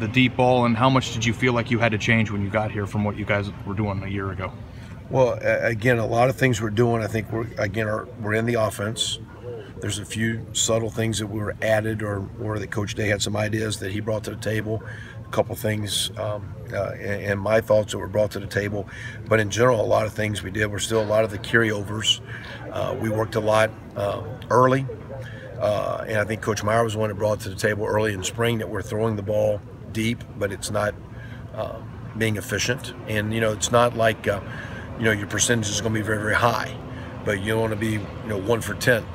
the deep ball, and how much did you feel like you had to change when you got here from what you guys were doing a year ago? Well, again, a lot of things we're doing, I think we're in the offense. There's a few subtle things that were added or that Coach Day had some ideas that he brought to the table. A couple things and my thoughts that were brought to the table. But in general, a lot of things we did were still a lot of the carryovers. We worked a lot early. And I think Coach Meyer was the one that brought to the table early in spring that we're throwing the ball deep, but it's not being efficient. And, it's not like, your percentage is going to be very, very high, but you don't want to be, 1 for 10.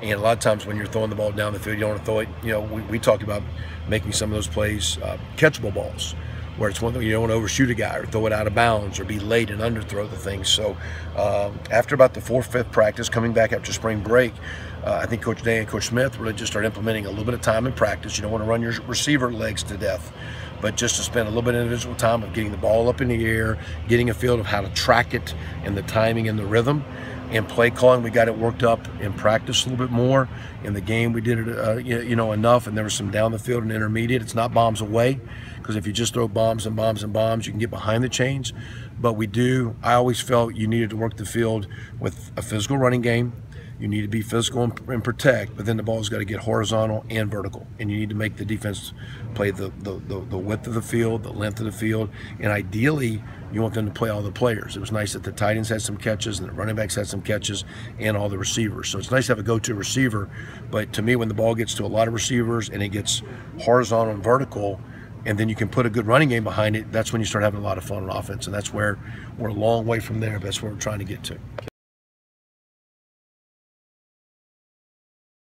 And a lot of times when you're throwing the ball down the field, you don't want to throw it. We talked about making some of those plays catchable balls, where it's one thing you don't want to overshoot a guy or throw it out of bounds or be late and underthrow the thing. So after about the 4th, 5th practice, coming back after spring break, I think Coach Day and Coach Smith really just started implementing a little bit of time in practice. You don't want to run your receiver legs to death, but just to spend a little bit of individual time of getting the ball up in the air, getting a feel of how to track it and the timing and the rhythm. And play calling, we got it worked up in practice a little bit more. In the game, we did it, enough, and there was some down the field and intermediate. It's not bombs away, because if you just throw bombs and bombs and bombs, you can get behind the chains. But I always felt you needed to work the field with a physical running game. You need to be physical and protect, but then the ball's got to get horizontal and vertical, and you need to make the defense play the width of the field, the length of the field, and ideally you want them to play all the players. It was nice that the tight ends had some catches and the running backs had some catches and all the receivers. So it's nice to have a go-to receiver, but to me, when the ball gets to a lot of receivers and it gets horizontal and vertical, and then you can put a good running game behind it, that's when you start having a lot of fun on offense, and that's where we're a long way from there, but that's where we're trying to get to.